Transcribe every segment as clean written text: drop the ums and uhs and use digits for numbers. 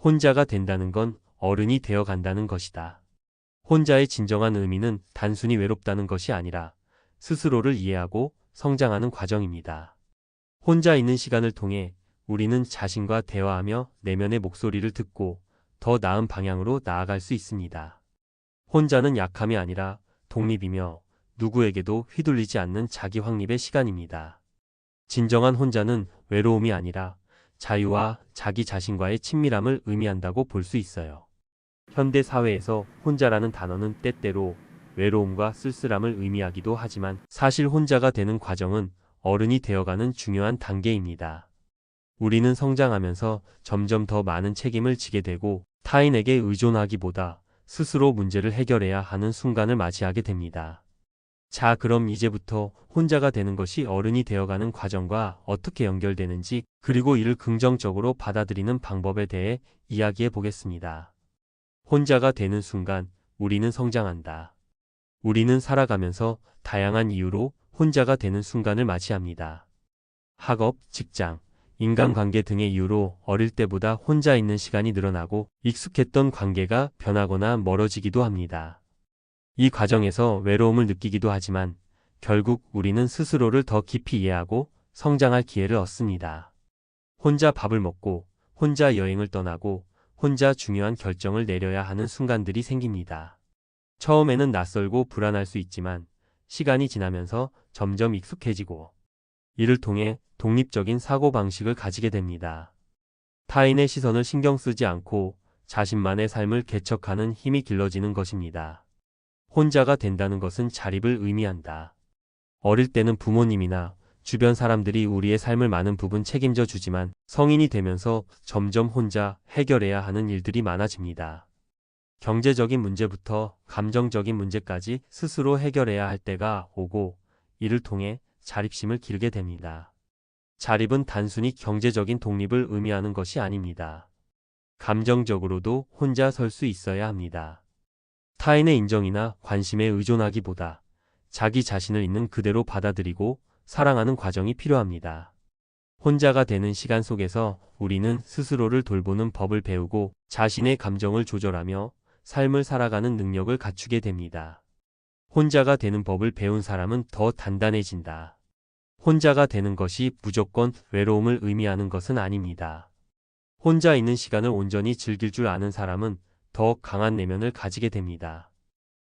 혼자가 된다는 건 어른이 되어 간다는 것이다. 혼자의 진정한 의미는 단순히 외롭다는 것이 아니라 스스로를 이해하고 성장하는 과정입니다. 혼자 있는 시간을 통해 우리는 자신과 대화하며 내면의 목소리를 듣고 더 나은 방향으로 나아갈 수 있습니다. 혼자는 약함이 아니라 독립이며 누구에게도 휘둘리지 않는 자기 확립의 시간입니다. 진정한 혼자는 외로움이 아니라 자유와 자기 자신과의 친밀함을 의미한다고 볼 수 있어요. 현대 사회에서 혼자라는 단어는 때때로 외로움과 쓸쓸함을 의미하기도 하지만 사실 혼자가 되는 과정은 어른이 되어가는 중요한 단계입니다. 우리는 성장하면서 점점 더 많은 책임을 지게 되고 타인에게 의존하기보다 스스로 문제를 해결해야 하는 순간을 맞이하게 됩니다. 자, 그럼 이제부터 혼자가 되는 것이 어른이 되어가는 과정과 어떻게 연결되는지, 그리고 이를 긍정적으로 받아들이는 방법에 대해 이야기해 보겠습니다. 혼자가 되는 순간 우리는 성장한다. 우리는 살아가면서 다양한 이유로 혼자가 되는 순간을 맞이합니다. 학업, 직장, 인간관계 등의 이유로 어릴 때보다 혼자 있는 시간이 늘어나고 익숙했던 관계가 변하거나 멀어지기도 합니다. 이 과정에서 외로움을 느끼기도 하지만 결국 우리는 스스로를 더 깊이 이해하고 성장할 기회를 얻습니다. 혼자 밥을 먹고, 혼자 여행을 떠나고, 혼자 중요한 결정을 내려야 하는 순간들이 생깁니다. 처음에는 낯설고 불안할 수 있지만 시간이 지나면서 점점 익숙해지고 이를 통해 독립적인 사고방식을 가지게 됩니다. 타인의 시선을 신경 쓰지 않고 자신만의 삶을 개척하는 힘이 길러지는 것입니다. 혼자가 된다는 것은 자립을 의미한다. 어릴 때는 부모님이나 주변 사람들이 우리의 삶을 많은 부분 책임져 주지만 성인이 되면서 점점 혼자 해결해야 하는 일들이 많아집니다. 경제적인 문제부터 감정적인 문제까지 스스로 해결해야 할 때가 오고 이를 통해 자립심을 기르게 됩니다. 자립은 단순히 경제적인 독립을 의미하는 것이 아닙니다. 감정적으로도 혼자 설 수 있어야 합니다. 타인의 인정이나 관심에 의존하기보다 자기 자신을 있는 그대로 받아들이고 사랑하는 과정이 필요합니다. 혼자가 되는 시간 속에서 우리는 스스로를 돌보는 법을 배우고 자신의 감정을 조절하며 삶을 살아가는 능력을 갖추게 됩니다. 혼자가 되는 법을 배운 사람은 더 단단해진다. 혼자가 되는 것이 무조건 외로움을 의미하는 것은 아닙니다. 혼자 있는 시간을 온전히 즐길 줄 아는 사람은 더 강한 내면을 가지게 됩니다.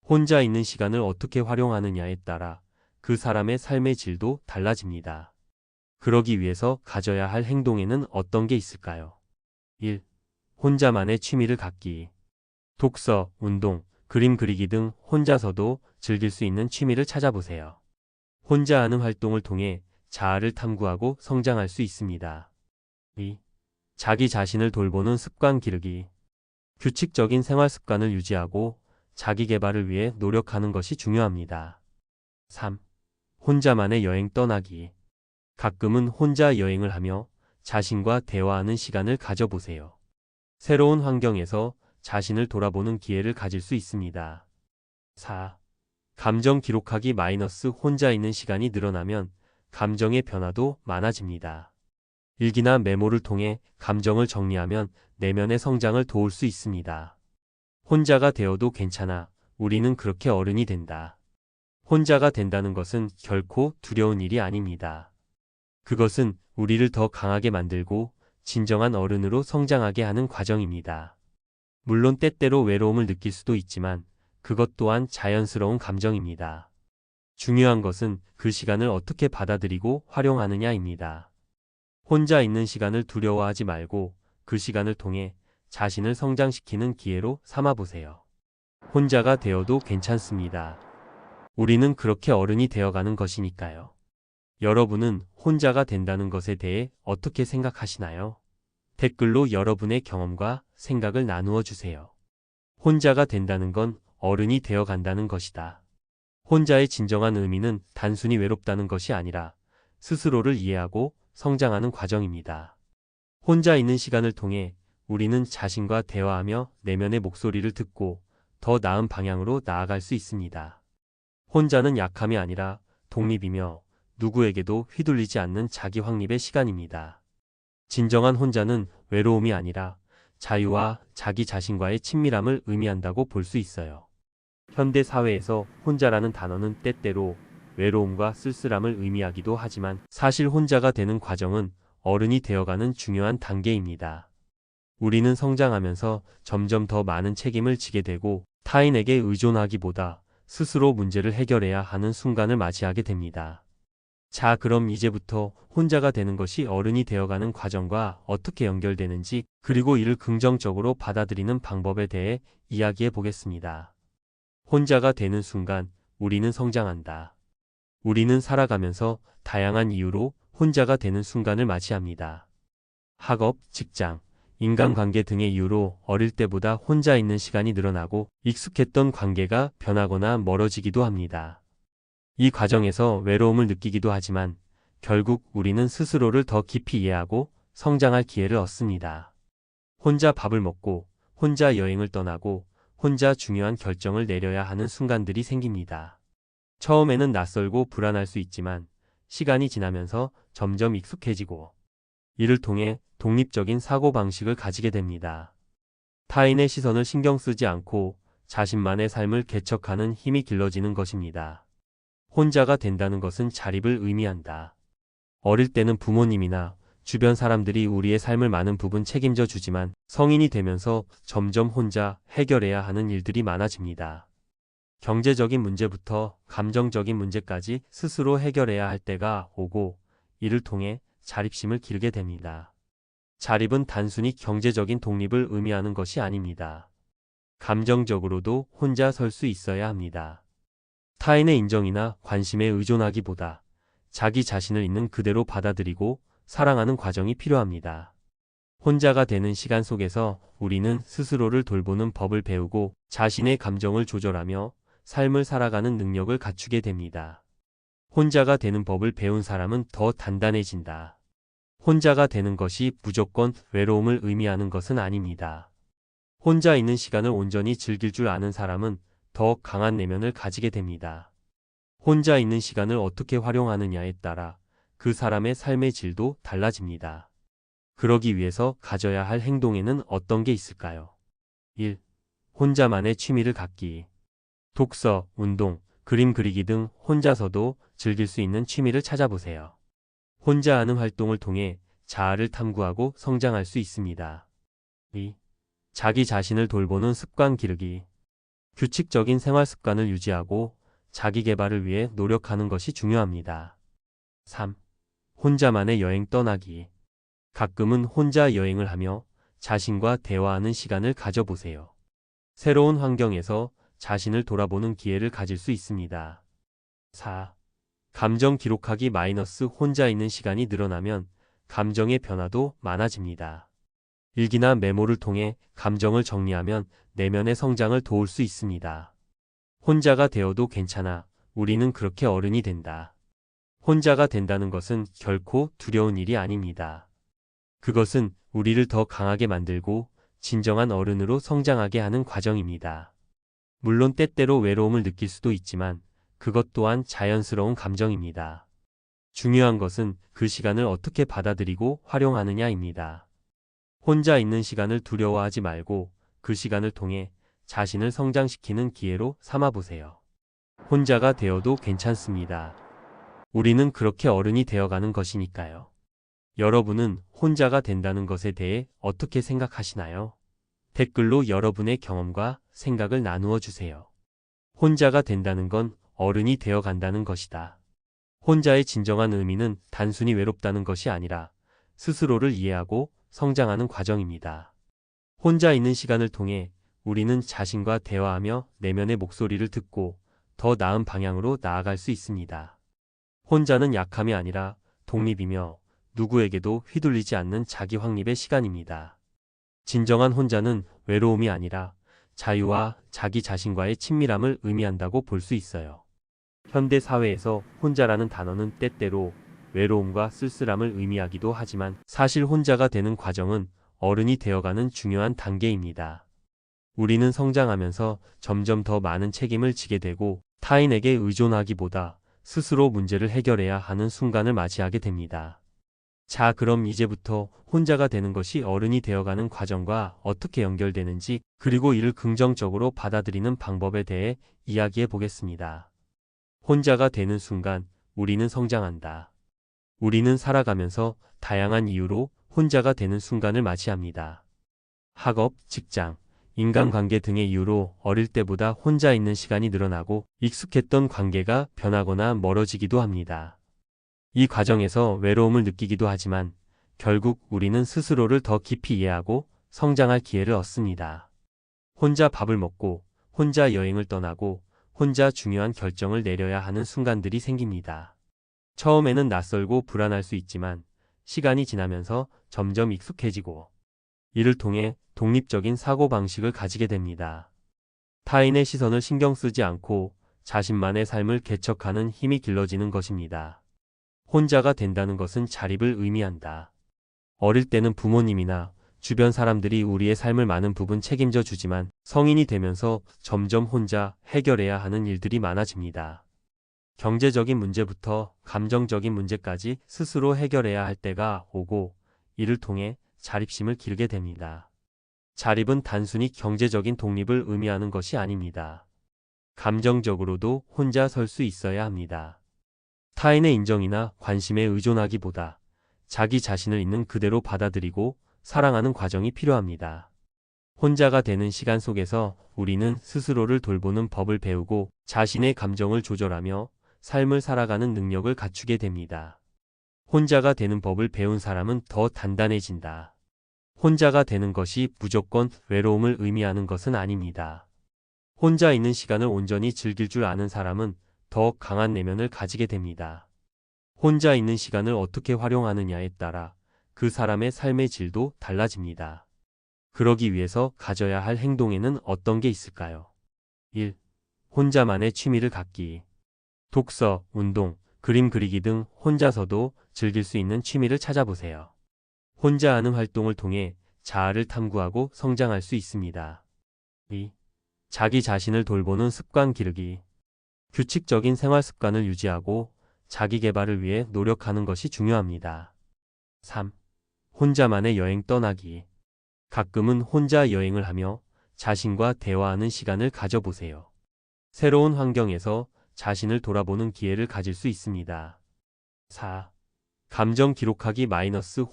혼자 있는 시간을 어떻게 활용하느냐에 따라 그 사람의 삶의 질도 달라집니다. 그러기 위해서 가져야 할 행동에는 어떤 게 있을까요? 1. 혼자만의 취미를 갖기. 독서, 운동, 그림 그리기 등 혼자서도 즐길 수 있는 취미를 찾아보세요. 혼자 하는 활동을 통해 자아를 탐구하고 성장할 수 있습니다. 2. 자기 자신을 돌보는 습관 기르기. 규칙적인 생활 습관을 유지하고 자기 개발을 위해 노력하는 것이 중요합니다. 3. 혼자만의 여행 떠나기. 가끔은 혼자 여행을 하며 자신과 대화하는 시간을 가져보세요. 새로운 환경에서 자신을 돌아보는 기회를 가질 수 있습니다. 4. 감정 기록하기 혼자 있는 시간이 늘어나면 감정의 변화도 많아집니다. 일기나 메모를 통해 감정을 정리하면 내면의 성장을 도울 수 있습니다. 혼자가 되어도 괜찮아. 우리는 그렇게 어른이 된다. 혼자가 된다는 것은 결코 두려운 일이 아닙니다. 그것은 우리를 더 강하게 만들고 진정한 어른으로 성장하게 하는 과정입니다. 물론 때때로 외로움을 느낄 수도 있지만 그것 또한 자연스러운 감정입니다. 중요한 것은 그 시간을 어떻게 받아들이고 활용하느냐입니다. 혼자 있는 시간을 두려워하지 말고 그 시간을 통해 자신을 성장시키는 기회로 삼아보세요. 혼자가 되어도 괜찮습니다. 우리는 그렇게 어른이 되어가는 것이니까요. 여러분은 혼자가 된다는 것에 대해 어떻게 생각하시나요? 댓글로 여러분의 경험과 생각을 나누어 주세요. 혼자가 된다는 건 어른이 되어 간다는 것이다. 혼자의 진정한 의미는 단순히 외롭다는 것이 아니라 스스로를 이해하고 성장하는 과정입니다. 혼자 있는 시간을 통해 우리는 자신과 대화하며 내면의 목소리를 듣고 더 나은 방향으로 나아갈 수 있습니다. 혼자는 약함이 아니라 독립이며 누구에게도 휘둘리지 않는 자기 확립의 시간입니다. 진정한 혼자는 외로움이 아니라 자유와 자기 자신과의 친밀함을 의미한다고 볼 수 있어요. 현대 사회에서 혼자라는 단어는 때때로 외로움과 쓸쓸함을 의미하기도 하지만 사실 혼자가 되는 과정은 어른이 되어가는 중요한 단계입니다. 우리는 성장하면서 점점 더 많은 책임을 지게 되고 타인에게 의존하기보다 스스로 문제를 해결해야 하는 순간을 맞이하게 됩니다. 자, 그럼 이제부터 혼자가 되는 것이 어른이 되어가는 과정과 어떻게 연결되는지, 그리고 이를 긍정적으로 받아들이는 방법에 대해 이야기해 보겠습니다. 혼자가 되는 순간 우리는 성장한다. 우리는 살아가면서 다양한 이유로 혼자가 되는 순간을 맞이합니다. 학업, 직장, 인간관계 등의 이유로 어릴 때보다 혼자 있는 시간이 늘어나고 익숙했던 관계가 변하거나 멀어지기도 합니다. 이 과정에서 외로움을 느끼기도 하지만 결국 우리는 스스로를 더 깊이 이해하고 성장할 기회를 얻습니다. 혼자 밥을 먹고, 혼자 여행을 떠나고, 혼자 중요한 결정을 내려야 하는 순간들이 생깁니다. 처음에는 낯설고 불안할 수 있지만 시간이 지나면서 점점 익숙해지고 이를 통해 독립적인 사고방식을 가지게 됩니다. 타인의 시선을 신경 쓰지 않고 자신만의 삶을 개척하는 힘이 길러지는 것입니다. 혼자가 된다는 것은 자립을 의미한다. 어릴 때는 부모님이나 주변 사람들이 우리의 삶을 많은 부분 책임져 주지만 성인이 되면서 점점 혼자 해결해야 하는 일들이 많아집니다. 경제적인 문제부터 감정적인 문제까지 스스로 해결해야 할 때가 오고 이를 통해 자립심을 기르게 됩니다. 자립은 단순히 경제적인 독립을 의미하는 것이 아닙니다. 감정적으로도 혼자 설 수 있어야 합니다. 타인의 인정이나 관심에 의존하기보다 자기 자신을 있는 그대로 받아들이고 사랑하는 과정이 필요합니다. 혼자가 되는 시간 속에서 우리는 스스로를 돌보는 법을 배우고 자신의 감정을 조절하며 삶을 살아가는 능력을 갖추게 됩니다. 혼자가 되는 법을 배운 사람은 더 단단해진다. 혼자가 되는 것이 무조건 외로움을 의미하는 것은 아닙니다. 혼자 있는 시간을 온전히 즐길 줄 아는 사람은 더 강한 내면을 가지게 됩니다. 혼자 있는 시간을 어떻게 활용하느냐에 따라 그 사람의 삶의 질도 달라집니다. 그러기 위해서 가져야 할 행동에는 어떤 게 있을까요? 1. 혼자만의 취미를 갖기. 독서, 운동, 그림 그리기 등 혼자서도 즐길 수 있는 취미를 찾아보세요. 혼자 하는 활동을 통해 자아를 탐구하고 성장할 수 있습니다. 2. 자기 자신을 돌보는 습관 기르기. 규칙적인 생활 습관을 유지하고 자기 개발을 위해 노력하는 것이 중요합니다. 3. 혼자만의 여행 떠나기. 가끔은 혼자 여행을 하며 자신과 대화하는 시간을 가져보세요. 새로운 환경에서 자신을 돌아보는 기회를 가질 수 있습니다. 4. 감정 기록하기 혼자 있는 시간이 늘어나면 감정의 변화도 많아집니다. 일기나 메모를 통해 감정을 정리하면 내면의 성장을 도울 수 있습니다. 혼자가 되어도 괜찮아. 우리는 그렇게 어른이 된다. 혼자가 된다는 것은 결코 두려운 일이 아닙니다. 그것은 우리를 더 강하게 만들고 진정한 어른으로 성장하게 하는 과정입니다. 물론 때때로 외로움을 느낄 수도 있지만 그것 또한 자연스러운 감정입니다. 중요한 것은 그 시간을 어떻게 받아들이고 활용하느냐입니다. 혼자 있는 시간을 두려워하지 말고 그 시간을 통해 자신을 성장시키는 기회로 삼아보세요. 혼자가 되어도 괜찮습니다. 우리는 그렇게 어른이 되어가는 것이니까요. 여러분은 혼자가 된다는 것에 대해 어떻게 생각하시나요? 댓글로 여러분의 경험과 생각을 나누어 주세요. 혼자가 된다는 건 어른이 되어 간다는 것이다. 혼자의 진정한 의미는 단순히 외롭다는 것이 아니라 스스로를 이해하고 성장하는 과정입니다. 혼자 있는 시간을 통해 우리는 자신과 대화하며 내면의 목소리를 듣고 더 나은 방향으로 나아갈 수 있습니다. 혼자는 약함이 아니라 독립이며 누구에게도 휘둘리지 않는 자기 확립의 시간입니다. 진정한 혼자는 외로움이 아니라 자유와 자기 자신과의 친밀함을 의미한다고 볼 수 있어요. 현대 사회에서 혼자라는 단어는 때때로 외로움과 쓸쓸함을 의미하기도 하지만 사실 혼자가 되는 과정은 어른이 되어가는 중요한 단계입니다. 우리는 성장하면서 점점 더 많은 책임을 지게 되고 타인에게 의존하기보다 스스로 문제를 해결해야 하는 순간을 맞이하게 됩니다. 자, 그럼 이제부터 혼자가 되는 것이 어른이 되어가는 과정과 어떻게 연결되는지, 그리고 이를 긍정적으로 받아들이는 방법에 대해 이야기해 보겠습니다. 혼자가 되는 순간 우리는 성장한다. 우리는 살아가면서 다양한 이유로 혼자가 되는 순간을 맞이합니다. 학업, 직장, 인간관계 등의 이유로 어릴 때보다 혼자 있는 시간이 늘어나고 익숙했던 관계가 변하거나 멀어지기도 합니다. 이 과정에서 외로움을 느끼기도 하지만 결국 우리는 스스로를 더 깊이 이해하고 성장할 기회를 얻습니다. 혼자 밥을 먹고, 혼자 여행을 떠나고, 혼자 중요한 결정을 내려야 하는 순간들이 생깁니다. 처음에는 낯설고 불안할 수 있지만 시간이 지나면서 점점 익숙해지고, 이를 통해 독립적인 사고방식을 가지게 됩니다. 타인의 시선을 신경 쓰지 않고 자신만의 삶을 개척하는 힘이 길러지는 것입니다. 혼자가 된다는 것은 자립을 의미한다. 어릴 때는 부모님이나 주변 사람들이 우리의 삶을 많은 부분 책임져 주지만 성인이 되면서 점점 혼자 해결해야 하는 일들이 많아집니다. 경제적인 문제부터 감정적인 문제까지 스스로 해결해야 할 때가 오고, 이를 통해 자립심을 기르게 됩니다. 자립은 단순히 경제적인 독립을 의미하는 것이 아닙니다. 감정적으로도 혼자 설 수 있어야 합니다. 타인의 인정이나 관심에 의존하기보다 자기 자신을 있는 그대로 받아들이고 사랑하는 과정이 필요합니다. 혼자가 되는 시간 속에서 우리는 스스로를 돌보는 법을 배우고 자신의 감정을 조절하며 삶을 살아가는 능력을 갖추게 됩니다. 혼자가 되는 법을 배운 사람은 더 단단해진다. 혼자가 되는 것이 무조건 외로움을 의미하는 것은 아닙니다. 혼자 있는 시간을 온전히 즐길 줄 아는 사람은 더 강한 내면을 가지게 됩니다. 혼자 있는 시간을 어떻게 활용하느냐에 따라 그 사람의 삶의 질도 달라집니다. 그러기 위해서 가져야 할 행동에는 어떤 게 있을까요? 1. 혼자만의 취미를 갖기. 독서, 운동, 그림 그리기 등 혼자서도 즐길 수 있는 취미를 찾아보세요. 혼자 하는 활동을 통해 자아를 탐구하고 성장할 수 있습니다. 2. 자기 자신을 돌보는 습관 기르기. 규칙적인 생활 습관을 유지하고 자기 개발을 위해 노력하는 것이 중요합니다. 3. 혼자만의 여행 떠나기. 가끔은 혼자 여행을 하며 자신과 대화하는 시간을 가져보세요. 새로운 환경에서 자신을 돌아보는 기회를 가질 수 있습니다. 4. 감정 기록하기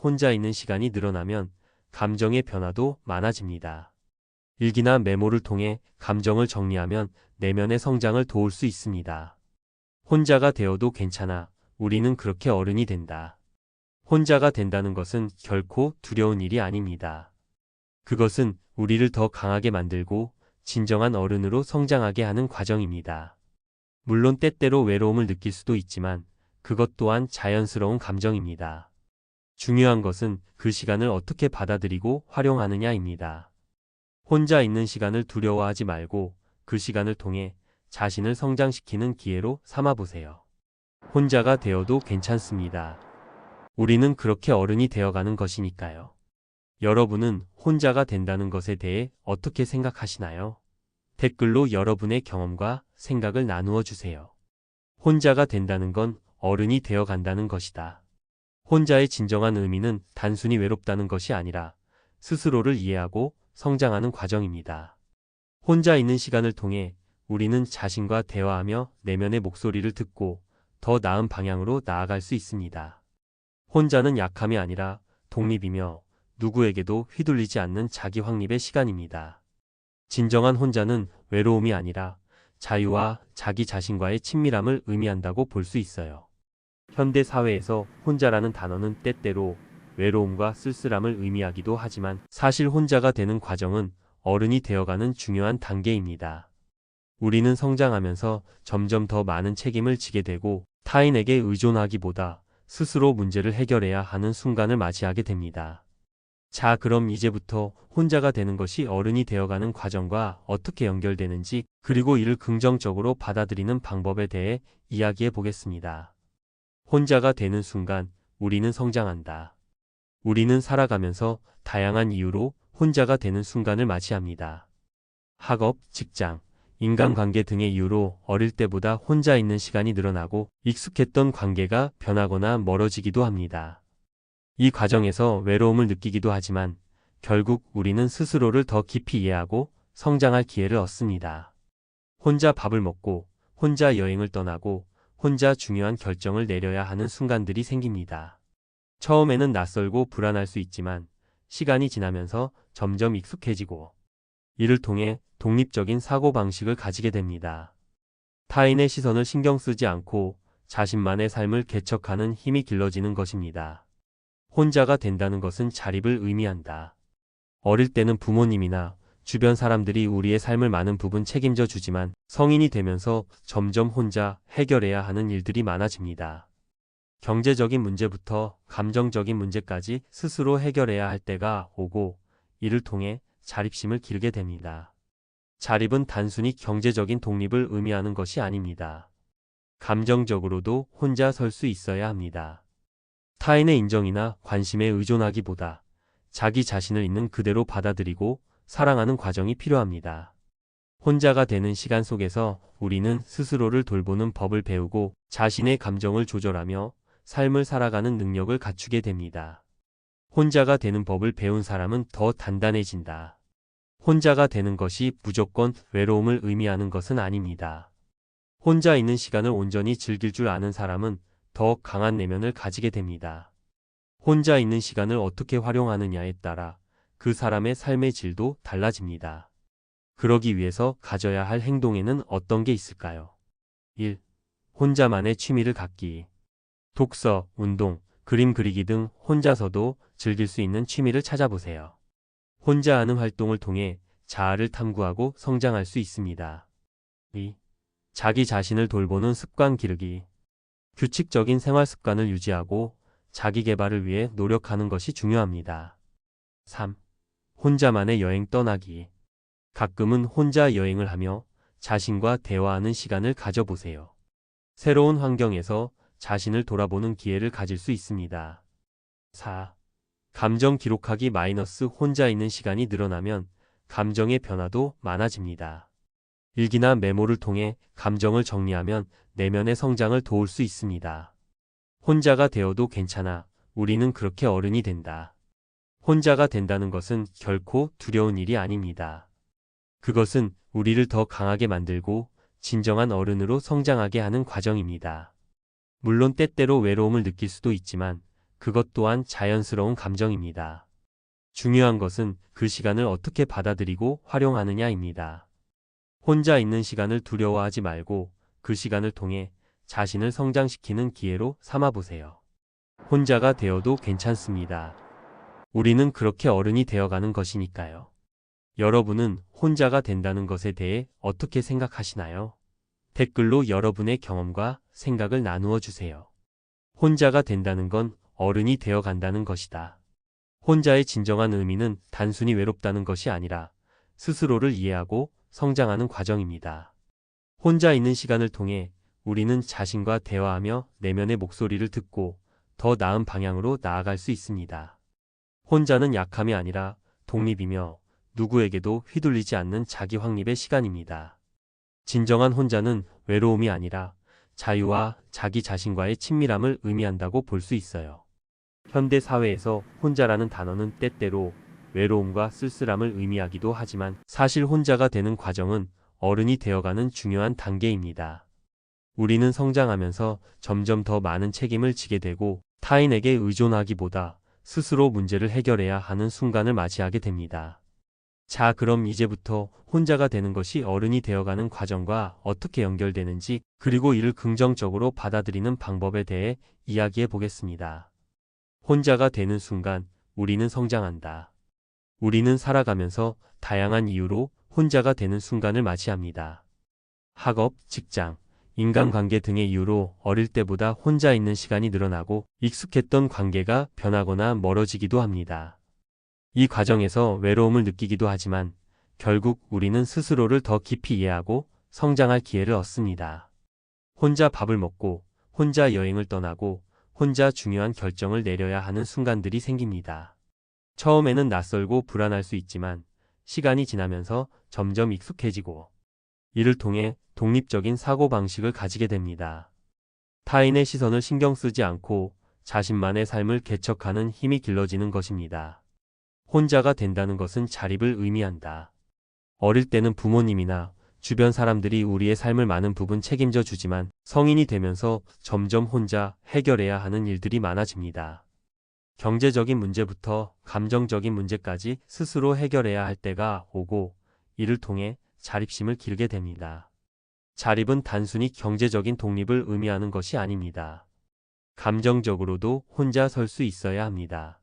혼자 있는 시간이 늘어나면 감정의 변화도 많아집니다. 일기나 메모를 통해 감정을 정리하면 내면의 성장을 도울 수 있습니다. 혼자가 되어도 괜찮아. 우리는 그렇게 어른이 된다. 혼자가 된다는 것은 결코 두려운 일이 아닙니다. 그것은 우리를 더 강하게 만들고 진정한 어른으로 성장하게 하는 과정입니다. 물론 때때로 외로움을 느낄 수도 있지만 그것 또한 자연스러운 감정입니다. 중요한 것은 그 시간을 어떻게 받아들이고 활용하느냐입니다. 혼자 있는 시간을 두려워하지 말고 그 시간을 통해 자신을 성장시키는 기회로 삼아보세요. 혼자가 되어도 괜찮습니다. 우리는 그렇게 어른이 되어가는 것이니까요. 여러분은 혼자가 된다는 것에 대해 어떻게 생각하시나요? 댓글로 여러분의 경험과 생각을 나누어 주세요. 혼자가 된다는 건 어른이 되어 간다는 것이다. 혼자의 진정한 의미는 단순히 외롭다는 것이 아니라 스스로를 이해하고 성장하는 과정입니다. 혼자 있는 시간을 통해 우리는 자신과 대화하며 내면의 목소리를 듣고 더 나은 방향으로 나아갈 수 있습니다. 혼자는 약함이 아니라 독립이며 누구에게도 휘둘리지 않는 자기 확립의 시간입니다. 진정한 혼자는 외로움이 아니라 자유와 자기 자신과의 친밀함을 의미한다고 볼 수 있어요. 현대 사회에서 혼자라는 단어는 때때로 외로움과 쓸쓸함을 의미하기도 하지만 사실 혼자가 되는 과정은 어른이 되어가는 중요한 단계입니다. 우리는 성장하면서 점점 더 많은 책임을 지게 되고 타인에게 의존하기보다 스스로 문제를 해결해야 하는 순간을 맞이하게 됩니다. 자, 그럼 이제부터 혼자가 되는 것이 어른이 되어가는 과정과 어떻게 연결되는지, 그리고 이를 긍정적으로 받아들이는 방법에 대해 이야기해 보겠습니다. 혼자가 되는 순간 우리는 성장한다. 우리는 살아가면서 다양한 이유로 혼자가 되는 순간을 맞이합니다. 학업, 직장, 인간관계 등의 이유로 어릴 때보다 혼자 있는 시간이 늘어나고 익숙했던 관계가 변하거나 멀어지기도 합니다. 이 과정에서 외로움을 느끼기도 하지만 결국 우리는 스스로를 더 깊이 이해하고 성장할 기회를 얻습니다. 혼자 밥을 먹고, 혼자 여행을 떠나고, 혼자 중요한 결정을 내려야 하는 순간들이 생깁니다. 처음에는 낯설고 불안할 수 있지만 시간이 지나면서 점점 익숙해지고 이를 통해 독립적인 사고방식을 가지게 됩니다. 타인의 시선을 신경 쓰지 않고 자신만의 삶을 개척하는 힘이 길러지는 것입니다. 혼자가 된다는 것은 자립을 의미한다. 어릴 때는 부모님이나 주변 사람들이 우리의 삶을 많은 부분 책임져 주지만 성인이 되면서 점점 혼자 해결해야 하는 일들이 많아집니다. 경제적인 문제부터 감정적인 문제까지 스스로 해결해야 할 때가 오고 이를 통해 자립심을 기르게 됩니다. 자립은 단순히 경제적인 독립을 의미하는 것이 아닙니다. 감정적으로도 혼자 설 수 있어야 합니다. 타인의 인정이나 관심에 의존하기보다 자기 자신을 있는 그대로 받아들이고 사랑하는 과정이 필요합니다. 혼자가 되는 시간 속에서 우리는 스스로를 돌보는 법을 배우고 자신의 감정을 조절하며 삶을 살아가는 능력을 갖추게 됩니다. 혼자가 되는 법을 배운 사람은 더 단단해진다. 혼자가 되는 것이 무조건 외로움을 의미하는 것은 아닙니다. 혼자 있는 시간을 온전히 즐길 줄 아는 사람은 더 강한 내면을 가지게 됩니다. 혼자 있는 시간을 어떻게 활용하느냐에 따라 그 사람의 삶의 질도 달라집니다. 그러기 위해서 가져야 할 행동에는 어떤 게 있을까요? 1. 혼자만의 취미를 갖기. 독서, 운동, 그림 그리기 등 혼자서도 즐길 수 있는 취미를 찾아보세요. 혼자 하는 활동을 통해 자아를 탐구하고 성장할 수 있습니다. 2. 자기 자신을 돌보는 습관 기르기. 규칙적인 생활 습관을 유지하고 자기 개발을 위해 노력하는 것이 중요합니다. 3. 혼자만의 여행 떠나기. 가끔은 혼자 여행을 하며 자신과 대화하는 시간을 가져보세요. 새로운 환경에서 자신을 돌아보는 기회를 가질 수 있습니다. 4. 감정 기록하기 혼자 있는 시간이 늘어나면 감정의 변화도 많아집니다. 일기나 메모를 통해 감정을 정리하면 내면의 성장을 도울 수 있습니다. 혼자가 되어도 괜찮아. 우리는 그렇게 어른이 된다. 혼자가 된다는 것은 결코 두려운 일이 아닙니다. 그것은 우리를 더 강하게 만들고 진정한 어른으로 성장하게 하는 과정입니다. 물론 때때로 외로움을 느낄 수도 있지만 그것 또한 자연스러운 감정입니다. 중요한 것은 그 시간을 어떻게 받아들이고 활용하느냐입니다. 혼자 있는 시간을 두려워하지 말고 그 시간을 통해 자신을 성장시키는 기회로 삼아보세요. 혼자가 되어도 괜찮습니다. 우리는 그렇게 어른이 되어가는 것이니까요. 여러분은 혼자가 된다는 것에 대해 어떻게 생각하시나요? 댓글로 여러분의 경험과 생각을 나누어 주세요. 혼자가 된다는 건 어른이 되어 간다는 것이다. 혼자의 진정한 의미는 단순히 외롭다는 것이 아니라 스스로를 이해하고 성장하는 과정입니다. 혼자 있는 시간을 통해 우리는 자신과 대화하며 내면의 목소리를 듣고 더 나은 방향으로 나아갈 수 있습니다. 혼자는 약함이 아니라 독립이며 누구에게도 휘둘리지 않는 자기 확립의 시간입니다. 진정한 혼자는 외로움이 아니라 자유와 자기 자신과의 친밀함을 의미한다고 볼 수 있어요. 현대 사회에서 혼자라는 단어는 때때로 외로움과 쓸쓸함을 의미하기도 하지만 사실 혼자가 되는 과정은 어른이 되어가는 중요한 단계입니다. 우리는 성장하면서 점점 더 많은 책임을 지게 되고 타인에게 의존하기보다 스스로 문제를 해결해야 하는 순간을 맞이하게 됩니다. 자, 그럼 이제부터 혼자가 되는 것이 어른이 되어가는 과정과 어떻게 연결되는지 그리고 이를 긍정적으로 받아들이는 방법에 대해 이야기해 보겠습니다. 혼자가 되는 순간 우리는 성장한다. 우리는 살아가면서 다양한 이유로 혼자가 되는 순간을 맞이합니다. 학업, 직장, 인간관계 등의 이유로 어릴 때보다 혼자 있는 시간이 늘어나고 익숙했던 관계가 변하거나 멀어지기도 합니다. 이 과정에서 외로움을 느끼기도 하지만 결국 우리는 스스로를 더 깊이 이해하고 성장할 기회를 얻습니다. 혼자 밥을 먹고, 혼자 여행을 떠나고, 혼자 중요한 결정을 내려야 하는 순간들이 생깁니다. 처음에는 낯설고 불안할 수 있지만 시간이 지나면서 점점 익숙해지고 이를 통해 독립적인 사고방식을 가지게 됩니다. 타인의 시선을 신경 쓰지 않고 자신만의 삶을 개척하는 힘이 길러지는 것입니다. 혼자가 된다는 것은 자립을 의미한다. 어릴 때는 부모님이나 주변 사람들이 우리의 삶을 많은 부분 책임져 주지만 성인이 되면서 점점 혼자 해결해야 하는 일들이 많아집니다. 경제적인 문제부터 감정적인 문제까지 스스로 해결해야 할 때가 오고 이를 통해 자립심을 기르게 됩니다. 자립은 단순히 경제적인 독립을 의미하는 것이 아닙니다. 감정적으로도 혼자 설 수 있어야 합니다.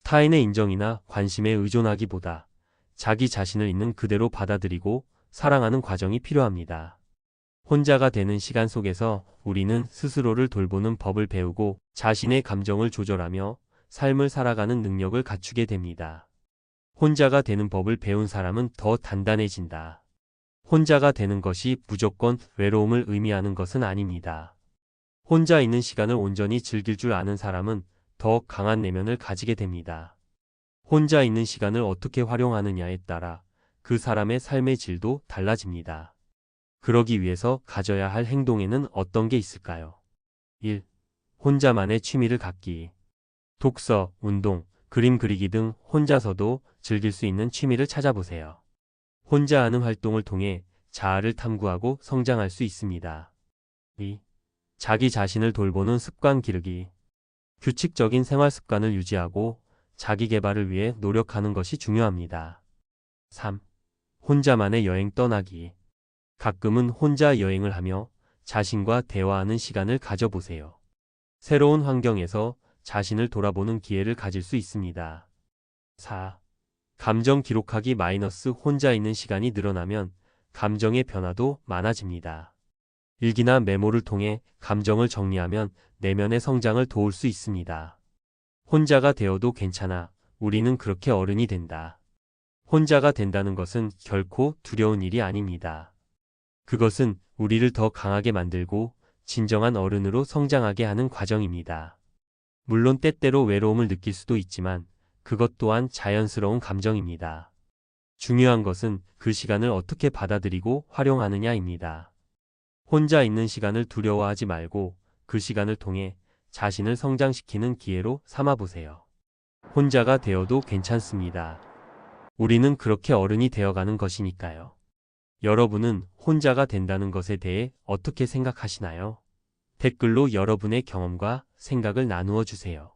타인의 인정이나 관심에 의존하기보다 자기 자신을 있는 그대로 받아들이고 사랑하는 과정이 필요합니다. 혼자가 되는 시간 속에서 우리는 스스로를 돌보는 법을 배우고 자신의 감정을 조절하며 삶을 살아가는 능력을 갖추게 됩니다. 혼자가 되는 법을 배운 사람은 더 단단해진다. 혼자가 되는 것이 무조건 외로움을 의미하는 것은 아닙니다. 혼자 있는 시간을 온전히 즐길 줄 아는 사람은 더 강한 내면을 가지게 됩니다. 혼자 있는 시간을 어떻게 활용하느냐에 따라 그 사람의 삶의 질도 달라집니다. 그러기 위해서 가져야 할 행동에는 어떤 게 있을까요? 1. 혼자만의 취미를 갖기. 독서, 운동, 그림 그리기 등 혼자서도 즐길 수 있는 취미를 찾아보세요. 혼자 하는 활동을 통해 자아를 탐구하고 성장할 수 있습니다. 2. 자기 자신을 돌보는 습관 기르기. 규칙적인 생활 습관을 유지하고 자기 개발을 위해 노력하는 것이 중요합니다. 3. 혼자만의 여행 떠나기. 가끔은 혼자 여행을 하며 자신과 대화하는 시간을 가져보세요. 새로운 환경에서 자신을 돌아보는 기회를 가질 수 있습니다. 4. 감정 기록하기 혼자 있는 시간이 늘어나면 감정의 변화도 많아집니다. 일기나 메모를 통해 감정을 정리하면 내면의 성장을 도울 수 있습니다. 혼자가 되어도 괜찮아. 우리는 그렇게 어른이 된다. 혼자가 된다는 것은 결코 두려운 일이 아닙니다. 그것은 우리를 더 강하게 만들고 진정한 어른으로 성장하게 하는 과정입니다. 물론 때때로 외로움을 느낄 수도 있지만 그것 또한 자연스러운 감정입니다. 중요한 것은 그 시간을 어떻게 받아들이고 활용하느냐입니다. 혼자 있는 시간을 두려워하지 말고 그 시간을 통해 자신을 성장시키는 기회로 삼아보세요. 혼자가 되어도 괜찮습니다. 우리는 그렇게 어른이 되어가는 것이니까요. 여러분은 혼자가 된다는 것에 대해 어떻게 생각하시나요? 댓글로 여러분의 경험과 생각을 나누어 주세요.